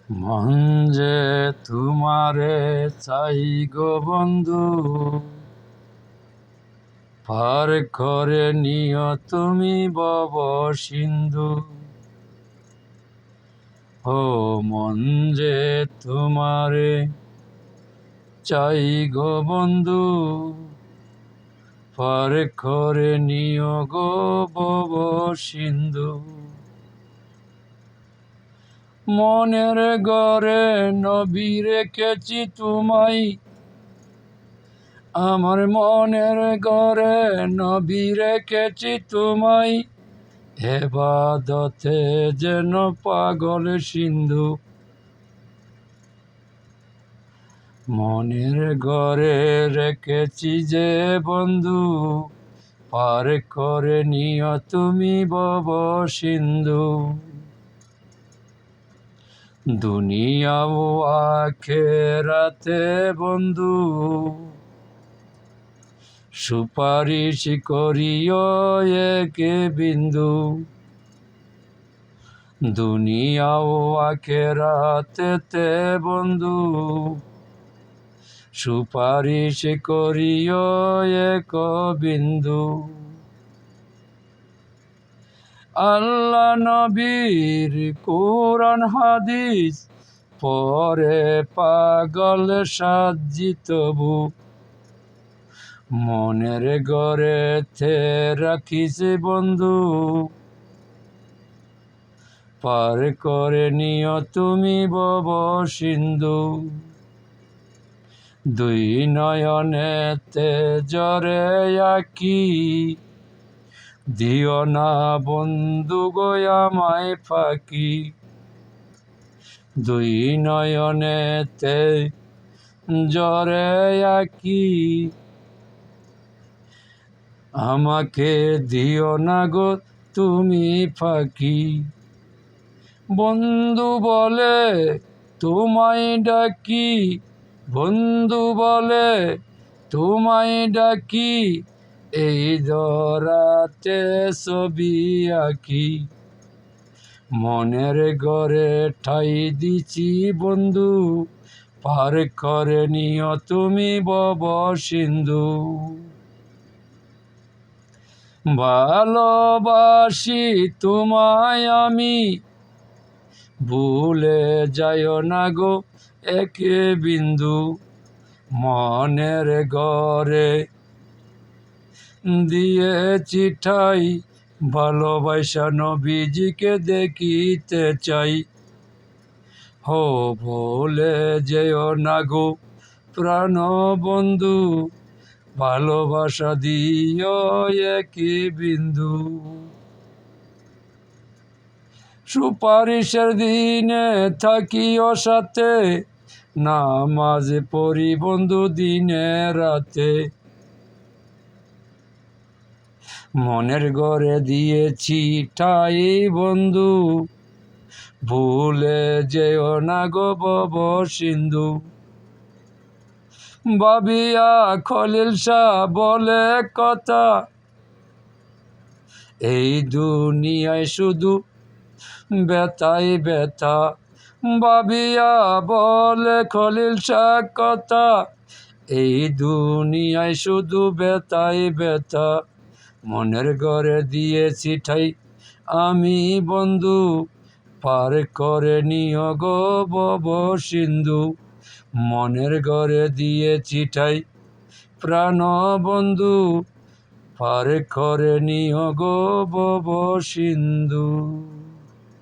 মন যে তোমারে চাই গো বন্ধু, পার করে নিও তুমি ভব সিন্ধু। ও মন যে তোমারে চাই গো বন্ধু, পার করে নিও গো ভব সিন্ধু। মনের ঘরে নবী রেখেছি তোমায়, আমার মনের ঘরে নবী রেখেছি তোমায়, এবাদতে যেন পাগল সিন্ধু। মনের ঘরে রেখেছি যে বন্ধু, পার করে নিও তুমি ভব সিন্ধু। দুনিয়া ও আখেরাতে বন্ধু, সুপারিশ করিও এক বিন্দু। দুনিয়া ও আখেরাতেতে বন্ধু, সুপারিশ করিও এক বিন্দু। আল্লাহ নবীর কোরআন হাদিস পরে পাগল সাজ্জিত বুক, মনের ঘরেতে রাখিস বন্ধু, পার করে নিও তুমি ভব সিন্ধু। দুই নয়নেতে জরে আঁকি, দিও না বন্ধু গো আমায় ফাঁকি। দুই নয়নেতে জরে আঁকি, আমাকে দিও না গো তুমি ফাঁকি। বন্ধু বলে তোমায় ডাকি, বন্ধু বলে তোমায় ডাকি, এই ধরাতে ছবি আঁকি। মনের ঘরে ঠাই দিছি বন্ধু, পার করে নিও তুমি ভব সিন্ধু। ভালোবাসি তোমায় আমি, ভুলে যাইও না গো এক বিন্দু। মনের ঘরে দিয়েছি ঠাই, ভালোবাসা নবীজিকে দেখিতে চাই। হো ভুলে যেও না গো প্রাণ বন্ধু, ভালোবাসা দিও এক বিন্দু। সুপারিশের দিনে থাকিও সাথে, নামাজ পড়ি বন্ধু দিনে রাতে। মনের ঘরে দিয়েছি ঠাই বন্ধু, ভুলে যেও না গো ভব সিন্ধু। ভাবিয়া খলিল শাহ বলে কথা, এই দুনিয়ায় শুধু ব্যথাই ব্যথা। ভাবিয়া বলে খলিল শাহ কথা, এই দুনিয়ায় শুধু ব্যথাই ব্যথা। মনের ঘরে দিয়েছি ঠাই আমি বন্ধু, পার করে নিও গো ভব সিন্ধু। মনের ঘরে দিয়েছি ঠাই প্রাণ বন্ধু, পার করে নিও গো ভব সিন্ধু।